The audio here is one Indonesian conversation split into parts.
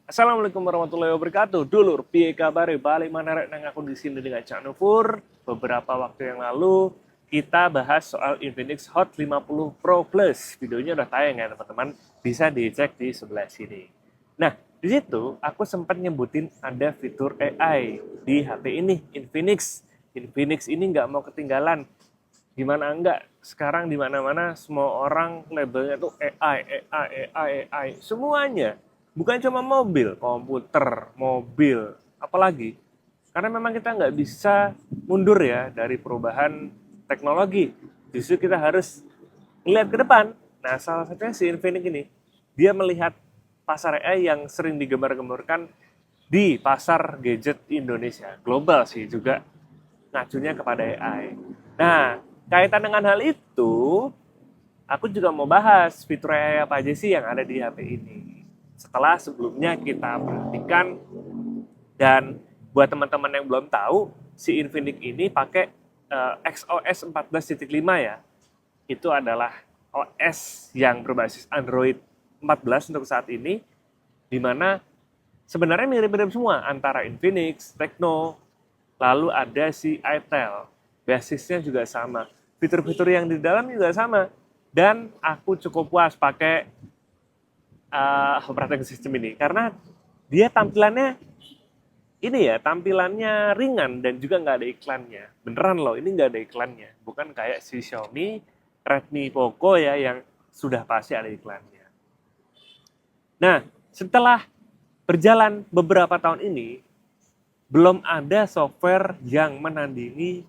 Assalamualaikum warahmatullahi wabarakatuh. Dulur, piye kabare? Balik mana rek nang aku di sini dengan Cak Nufur. Beberapa waktu yang lalu kita bahas soal Infinix Hot 50 Pro Plus. Videonya udah tayang ya teman-teman. Bisa dicek di sebelah sini. Nah, di situ aku sempat nyebutin ada fitur AI di HP ini, Infinix. Infinix ini nggak mau ketinggalan. Gimana enggak? Sekarang di mana-mana semua orang labelnya tuh AI, AI, AI, AI. Semuanya. Bukan cuma mobil, komputer, mobil, apalagi. Karena memang kita nggak bisa mundur ya dari perubahan teknologi. Justru kita harus melihat ke depan. Nah, salah satunya si Infinix ini, dia melihat pasar AI yang sering digembar-gemborkan di pasar gadget Indonesia. Global sih juga ngacunya kepada AI. Nah, kaitan dengan hal itu, aku juga mau bahas fitur AI apa aja sih yang ada di HP ini. Setelah sebelumnya kita perhatikan, dan buat teman-teman yang belum tahu, si Infinix ini pakai XOS 14.5 ya. Itu adalah OS yang berbasis Android 14 untuk saat ini, di mana sebenarnya mirip-mirip semua antara Infinix, Tecno, lalu ada si itel. Basisnya juga sama. Fitur-fitur yang di dalam juga sama. Dan aku cukup puas pakai operating system ini karena dia tampilannya tampilannya ringan dan juga nggak ada iklannya. Beneran loh, ini nggak ada iklannya. Bukan kayak si Xiaomi, Redmi, Poco ya yang sudah pasti ada iklannya. Nah, setelah berjalan beberapa tahun ini, belum ada software yang menandingi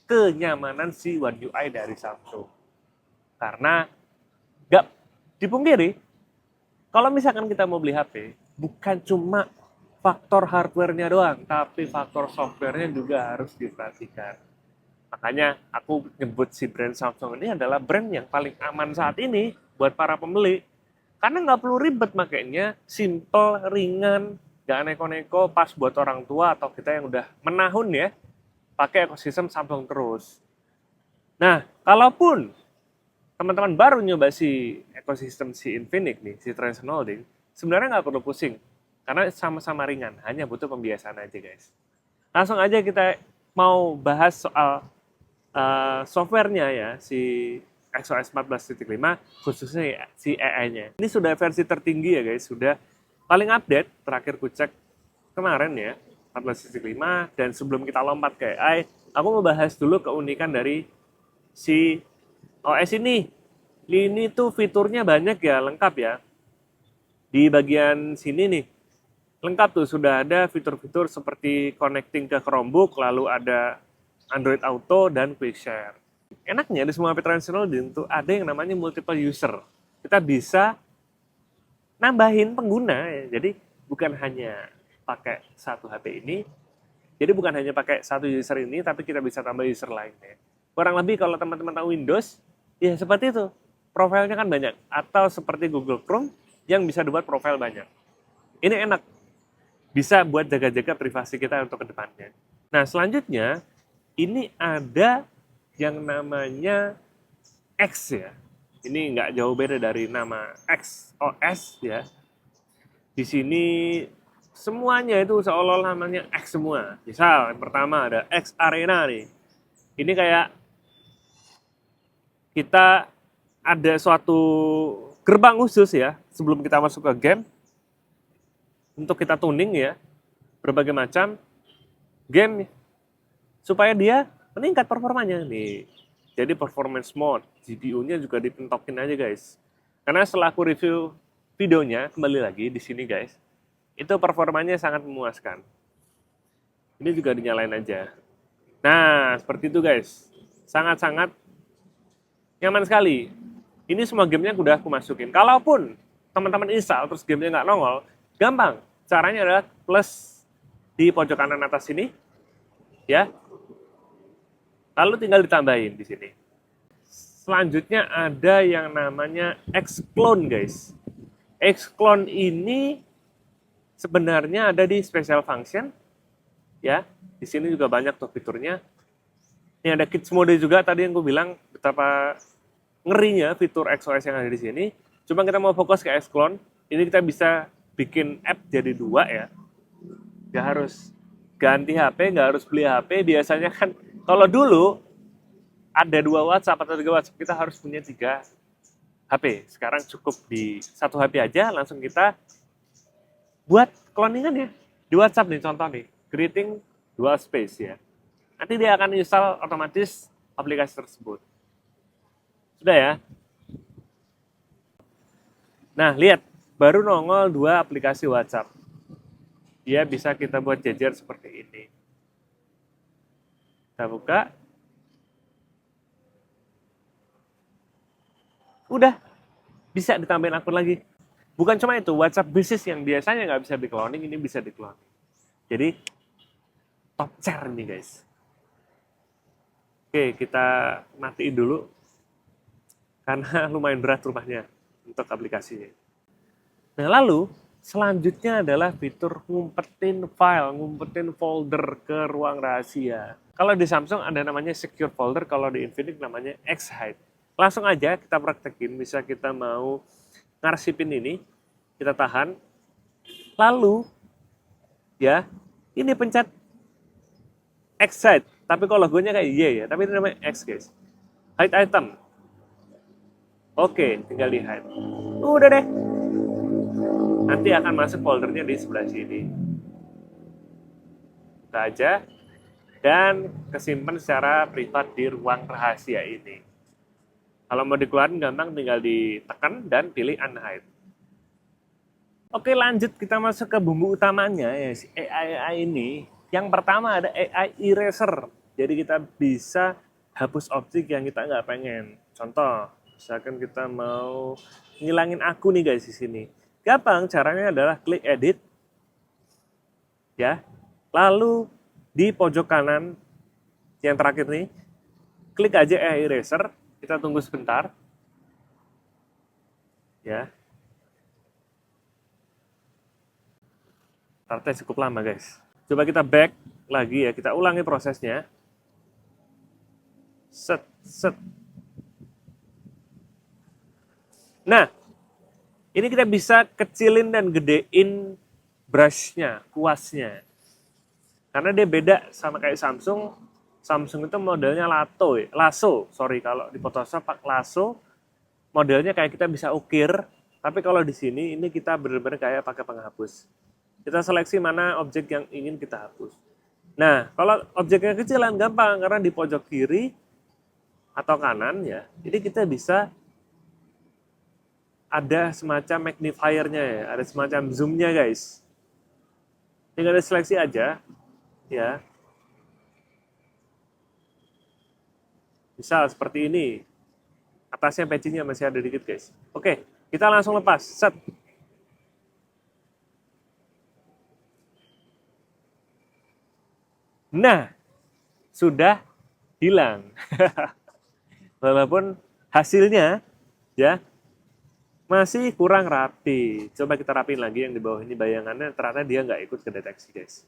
kenyamanan si One UI dari Samsung. Karena nggak dipungkiri, kalau misalkan kita mau beli HP, bukan cuma faktor hardware-nya doang, tapi faktor software-nya juga harus diperhatikan. Makanya aku nyebut si brand Samsung ini adalah brand yang paling aman saat ini buat para pembeli. Karena nggak perlu ribet makanya, simple, ringan, nggak neko-neko, pas buat orang tua atau kita yang udah menahun ya, pakai ekosistem Samsung terus. Nah, kalaupun teman-teman baru nyoba si ekosistem si Infinix nih, si Transcend Holding, sebenarnya nggak perlu pusing. Karena sama-sama ringan, hanya butuh pembiasaan aja guys. Langsung aja kita mau bahas soal softwarenya ya, si XOS 14.5, khususnya si AI-nya. Ini sudah versi tertinggi ya guys, sudah paling update, terakhir ku cek kemarin ya, 14.5, dan sebelum kita lompat ke AI, aku mau bahas dulu keunikan dari si OS ini. Ini tuh fiturnya banyak ya, lengkap ya. Di bagian sini nih, lengkap tuh, sudah ada fitur-fitur seperti connecting ke Chromebook, lalu ada Android Auto dan Quick Share. Enaknya di semua HP tradisional itu ada yang namanya multiple user. Kita bisa nambahin pengguna ya. Jadi bukan hanya pakai satu HP ini, jadi bukan hanya pakai satu user ini, tapi kita bisa tambah user lainnya. Kurang lebih kalau teman-teman tahu Windows, ya seperti itu. Profilnya kan banyak. Atau seperti Google Chrome yang bisa dibuat profil banyak. Ini enak. Bisa buat jaga-jaga privasi kita untuk kedepannya. Nah selanjutnya, ini ada yang namanya X ya. Ini nggak jauh beda dari nama XOS ya. Di sini semuanya itu seolah-olah namanya X semua. Misal yang pertama ada X Arena nih. Ini kayak kita ada suatu gerbang khusus ya sebelum kita masuk ke game untuk kita tuning ya berbagai macam game supaya dia meningkat performanya nih. Jadi performance mode, GPU-nya juga dipentokin aja guys. Karena setelah aku review videonya kembali lagi di sini guys, itu performanya sangat memuaskan. Ini juga dinyalain aja. Nah, seperti itu guys. Sangat-sangat nyaman sekali. Ini semua gamenya udah aku masukin. Kalaupun teman-teman install terus gamenya nggak nongol, gampang. Caranya adalah plus di pojok kanan atas sini, ya. Lalu tinggal ditambahin di sini. Selanjutnya ada yang namanya Xclone guys. Xclone ini sebenarnya ada di special function, ya. Di sini juga banyak tuh fiturnya. Ini ada kids mode juga tadi yang gue bilang betapa ngerinya fitur XOS yang ada di sini. Cuma kita mau fokus ke Xclone. Ini kita bisa bikin app jadi dua ya, nggak harus ganti HP, nggak harus beli HP. Biasanya kan kalau dulu ada 2 WhatsApp atau 3 WhatsApp, kita harus punya 3 HP. Sekarang cukup di 1 HP aja, langsung kita buat cloningan ya. Di WhatsApp nih contoh nih, creating dual space ya. Nanti dia akan install otomatis aplikasi tersebut. Sudah ya? Nah, lihat, baru nongol 2 aplikasi WhatsApp. Dia bisa kita buat jejer seperti ini. Kita buka. Udah, bisa ditambahin akun lagi. Bukan cuma itu, WhatsApp Business yang biasanya nggak bisa di-cloning, ini bisa di-cloning. Jadi, top chair nih guys. Oke, kita matiin dulu. Karena lumayan berat rumahnya untuk aplikasinya. Nah, lalu selanjutnya adalah fitur ngumpetin file, ngumpetin folder ke ruang rahasia. Kalau di Samsung ada namanya secure folder, kalau di Infinix namanya X-Hide. Langsung aja kita praktekin, bisa kita mau ngarsipin ini, kita tahan. Lalu, ya, ini pencet X-Hide. Tapi kalau logonya kayak Y ya, tapi ini namanya X guys. Hide item. Oke, tinggal di hide. Udah deh. Nanti akan masuk foldernya di sebelah sini. Buka aja. Dan kesimpan secara privat di ruang rahasia ini. Kalau mau dikeluarin gampang, tinggal ditekan dan pilih unhide. Oke, lanjut kita masuk ke bumbu utamanya ya, si AI ini. Yang pertama ada AI eraser. Jadi kita bisa hapus objek yang kita nggak pengen. Contoh, misalkan kita mau ngilangin aku nih guys di sini. Gampang, caranya adalah klik edit. Ya. Lalu di pojok kanan yang terakhir nih, klik aja AI eraser. Kita tunggu sebentar. Ya. Startnya cukup lama guys. Coba kita back lagi ya, kita ulangi prosesnya. Set, set. Nah, ini kita bisa kecilin dan gedein brushnya, kuasnya. Karena dia beda sama kayak Samsung. Samsung itu modelnya lasso, sorry kalau di Photoshop pakai lasso, modelnya kayak kita bisa ukir. Tapi kalau di sini, ini kita benar-benar kayak pakai penghapus. Kita seleksi mana objek yang ingin kita hapus. Nah, kalau objeknya kecilan gampang, karena di pojok kiri atau kanan ya, ini kita bisa ada semacam magnifiernya ya, ada semacam zoomnya guys. Tinggal diseleksi aja, ya. Misal seperti ini, atasnya patchingnya masih ada dikit guys. Oke, kita langsung lepas, set. Nah, sudah hilang. Walaupun hasilnya ya masih kurang rapi. Coba kita rapiin lagi yang di bawah ini bayangannya, ternyata dia nggak ikut ke deteksi guys.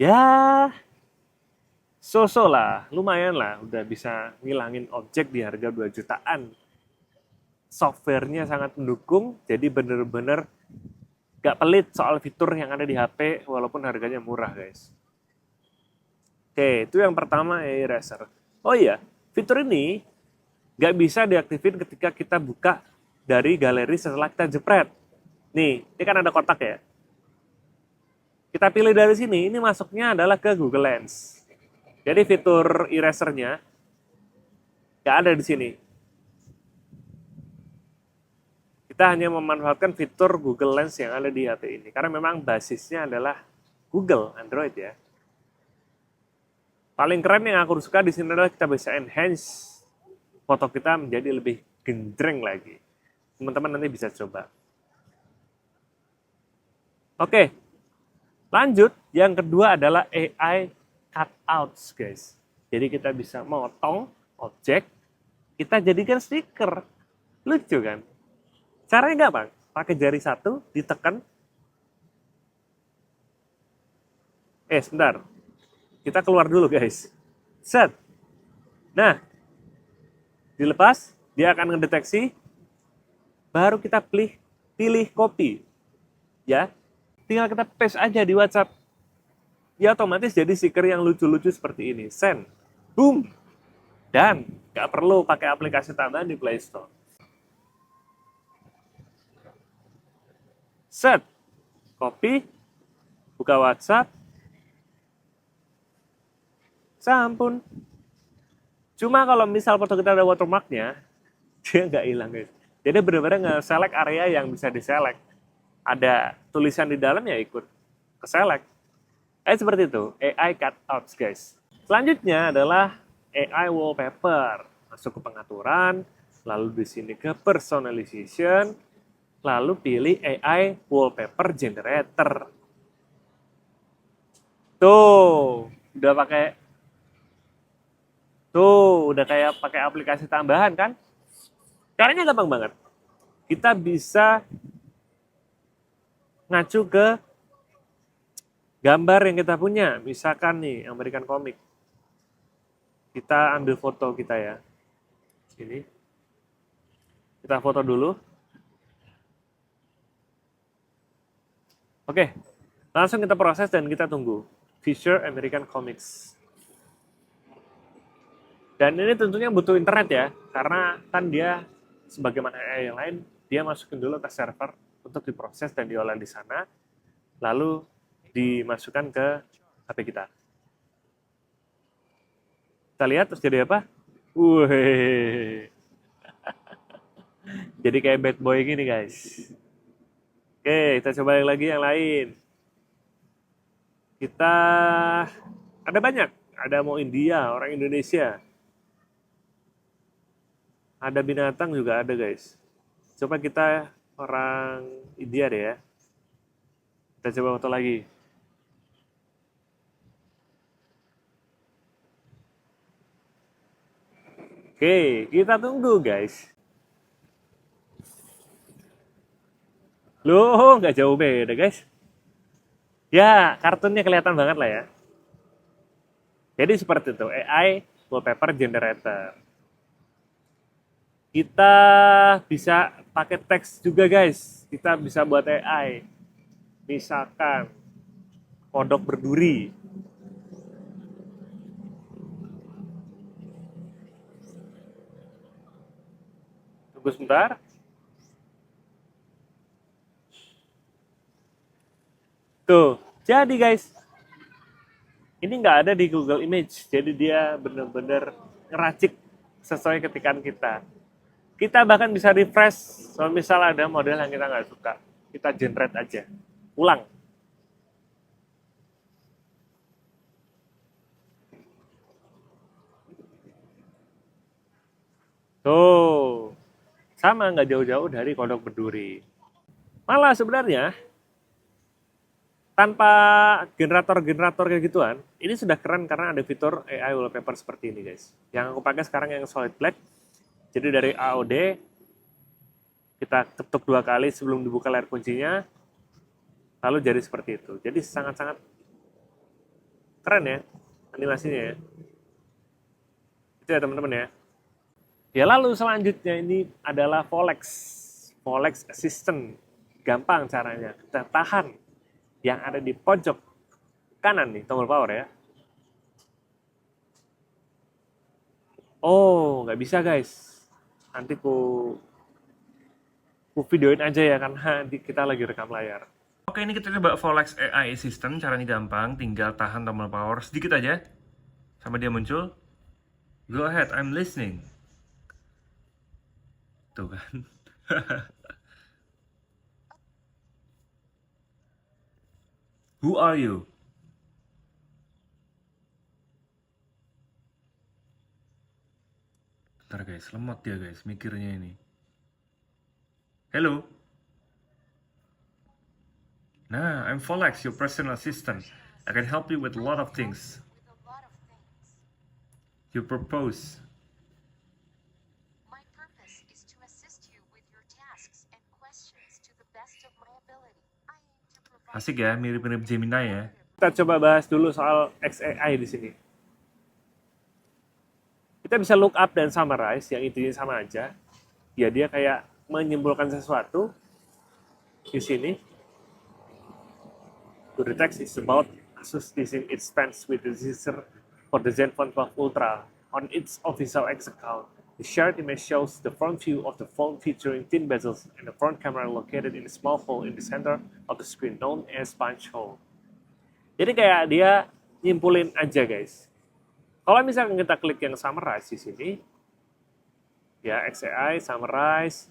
Ya, so-so lah, lumayan lah, udah bisa ngilangin objek di harga 2 jutaan. Softwarenya sangat mendukung, jadi bener-bener gak pelit soal fitur yang ada di HP, walaupun harganya murah guys. Oke, itu yang pertama AI eraser. Oh iya, fitur ini nggak bisa diaktifin ketika kita buka dari galeri setelah kita jepret. Nih, ini kan ada kotak ya. Kita pilih dari sini, ini masuknya adalah ke Google Lens. Jadi fitur erasernya nggak ada di sini. Kita hanya memanfaatkan fitur Google Lens yang ada di HP ini. Karena memang basisnya adalah Google, Android ya. Paling keren yang aku suka di sini adalah kita bisa enhance foto kita menjadi lebih genjreng lagi. Teman-teman nanti bisa coba. Oke, lanjut. Yang kedua adalah AI cutouts, guys. Jadi kita bisa motong objek, kita jadikan stiker. Lucu kan? Caranya gampang. Pakai jari satu, ditekan. Sebentar. Kita keluar dulu guys. Set. Nah, Dilepas, dia akan mendeteksi, baru kita pilih copy. Ya, tinggal kita paste aja di WhatsApp. Ya otomatis jadi stiker yang lucu-lucu seperti ini. Send. Boom. Dan nggak perlu pakai aplikasi tambahan di Play Store. Set. Copy. Buka WhatsApp. Sampun. Cuma kalau misal foto kita ada watermarknya, dia nggak hilang guys. Jadi benar-benar nge-select area yang bisa di-select. Ada tulisan di dalam ya ikut ke-select. Seperti itu, AI cutouts guys. Selanjutnya adalah AI wallpaper. Masuk ke pengaturan, lalu di sini ke personalization, lalu pilih AI wallpaper generator. Tuh, udah kayak pakai aplikasi tambahan kan? Caranya gampang banget. Kita bisa ngacu ke gambar yang kita punya. Misalkan nih, American Comic. Kita ambil foto kita ya. Ini. Kita foto dulu. Oke, langsung kita proses dan kita tunggu. Feature American Comics. Dan ini tentunya butuh internet ya, karena kan dia sebagaimana AI yang lain, dia masukin dulu ke server untuk diproses dan diolah di sana, lalu dimasukkan ke HP kita. Kita lihat terus jadi apa? Wih, jadi kayak bad boy gini guys. Oke, kita coba lagi yang lain. Kita ada banyak, ada mau India, orang Indonesia. Ada binatang juga ada guys. Coba kita orang India deh ya. Kita coba foto lagi. Oke, kita tunggu guys. Loh, nggak jauh beda guys. Ya, kartunnya kelihatan banget lah ya. Jadi seperti itu, AI wallpaper generator. Kita bisa pakai teks juga guys. Kita bisa buat AI. Misalkan kodok berduri. Tunggu sebentar. Tuh, jadi guys. Ini nggak ada di Google Image. Jadi dia benar-benar ngeracik sesuai ketikan kita. Kita bahkan bisa refresh. Kalau misal ada model yang kita nggak suka. Kita generate aja. Ulang. Tuh, sama nggak jauh-jauh dari kodok berduri. Malah sebenarnya tanpa generator-generator kayak gituan, ini sudah keren karena ada fitur AI wallpaper seperti ini guys. Yang aku pakai sekarang yang solid black. Jadi dari AOD kita ketuk 2 kali sebelum dibuka layar kuncinya, lalu jadi seperti itu. Jadi sangat-sangat keren ya animasinya ya. Itu ya teman-teman ya. Ya lalu selanjutnya ini adalah Volex Assistant. Gampang caranya. Kita tahan yang ada di pojok kanan nih tombol power ya. Oh, nggak bisa guys. Nanti ku videoin aja ya karena kita lagi rekam layar. Oke, ini kita coba Volex AI Assistant. Caranya gampang, tinggal tahan tombol power sedikit aja sampai dia muncul. Go ahead, I'm listening. Tuh kan. Who are you? Bentar guys, lemot dia guys mikirnya ini. Hello. Nah, I'm Volex, your personal assistant. I can help you with a lot of things. You propose. My purpose is to assist you with your tasks and questions to the best of my ability. I aim to provide Asik ya, mirip-mirip Gemini ya. Kita coba bahas dulu soal XAI di sini. Kita Kita bisa look up dan summarize yang intinya sama aja. Ya dia kayak menyimpulkan sesuatu di sini. To the text is about Asus teasing its plans with the teaser for the Zenfone 12 Ultra on its official X account. The shared image shows the front view of the phone featuring thin bezels and the front camera located in a small hole in the center of the screen known as punch hole. Jadi kayak dia nyimpulin aja guys. Kalau misalkan kita klik yang summarize di sini, ya XAI summarize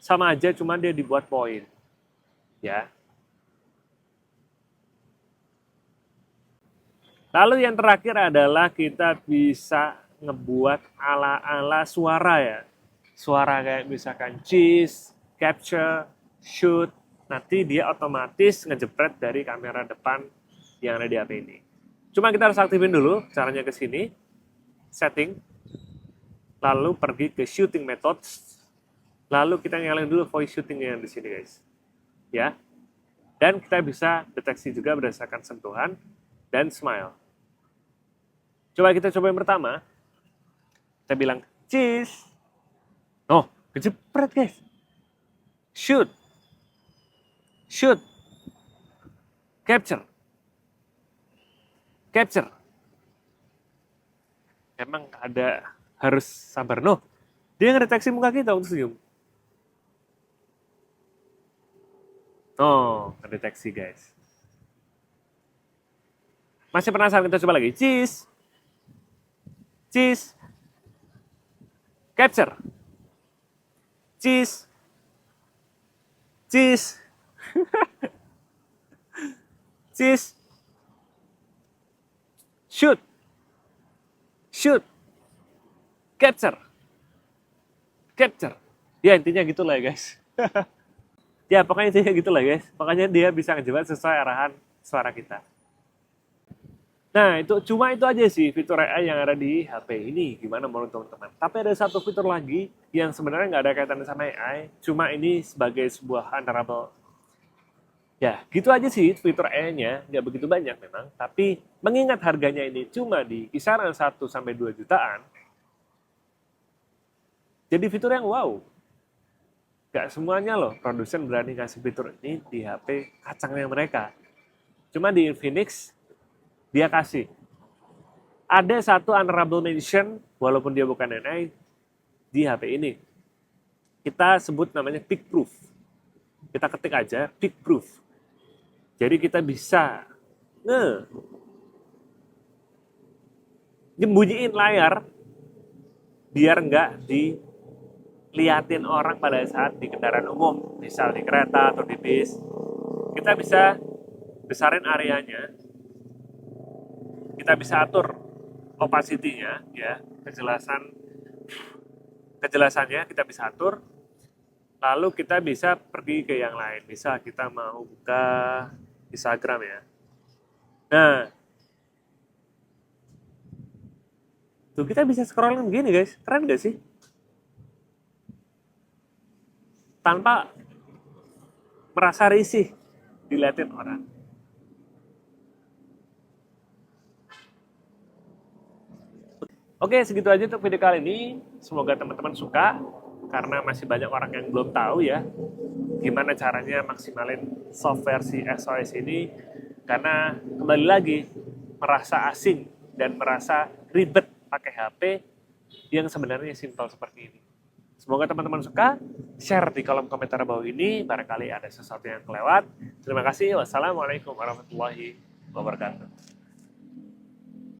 sama aja, cuma dia dibuat poin, ya. Lalu yang terakhir adalah kita bisa ngebuat ala-ala suara ya. Suara kayak misalkan cheese, capture, shoot. Nanti dia otomatis ngejepret dari kamera depan yang ada di HP ini. Cuma kita harus aktifin dulu, caranya ke sini. Setting. Lalu pergi ke shooting methods. Lalu kita nyalain dulu voice shooting yang di sini guys. Ya. Dan kita bisa deteksi juga berdasarkan sentuhan dan smile. Coba kita coba yang pertama. Kita bilang cheese. Oh, kejepret guys. Shoot. Shoot. Capture. Capture. Emang ada harus sabar. No, dia ngedeteksi muka kita untuk senyum. Oh, ngedeteksi guys. Masih penasaran, kita coba lagi. Cheese. Cheese. Capture. Cheese. Cheese. Cheese. Shoot. Shoot. Capture. Capture. Ya intinya gitulah ya guys. Ya pokoknya intinya gitulah guys. Makanya dia bisa ngejebak sesuai arahan suara kita. Nah, cuma itu aja sih fitur AI yang ada di HP ini. Gimana menurut teman-teman? Tapi ada satu fitur lagi yang sebenarnya nggak ada kaitannya sama AI. Cuma ini sebagai sebuah unravel. Ya, gitu aja sih fitur AI-nya. Nggak begitu banyak memang. Tapi mengingat harganya ini cuma di kisaran 1-2 jutaan. Jadi fitur yang wow. Nggak semuanya loh produsen berani kasih fitur ini di HP kacangnya mereka. Cuma di Infinix dia kasih. Ada satu honorable mention, walaupun dia bukan AI, di HP ini. Kita sebut namanya Peak Proof. Kita ketik aja, Peak Proof. Jadi kita bisa nyembunyiin layar, biar nggak diliatin orang pada saat di kendaraan umum. Misal di kereta atau di bis. Kita bisa besarin areanya, kita bisa atur opacity-nya, ya, kejelasannya kita bisa atur. Lalu kita bisa pergi ke yang lain. Misal kita mau buka Instagram ya. Nah, tuh kita bisa scrolling begini guys, keren gak sih? Tanpa merasa risih diliatin orang. Oke, segitu aja untuk video kali ini. Semoga teman-teman suka, karena masih banyak orang yang belum tahu ya gimana caranya maksimalin software si SOS ini. Karena kembali lagi, merasa asing dan merasa ribet pakai HP yang sebenarnya simpel seperti ini. Semoga teman-teman suka, share di kolom komentar bawah ini, barangkali ada sesuatu yang kelewat. Terima kasih, wassalamualaikum warahmatullahi wabarakatuh.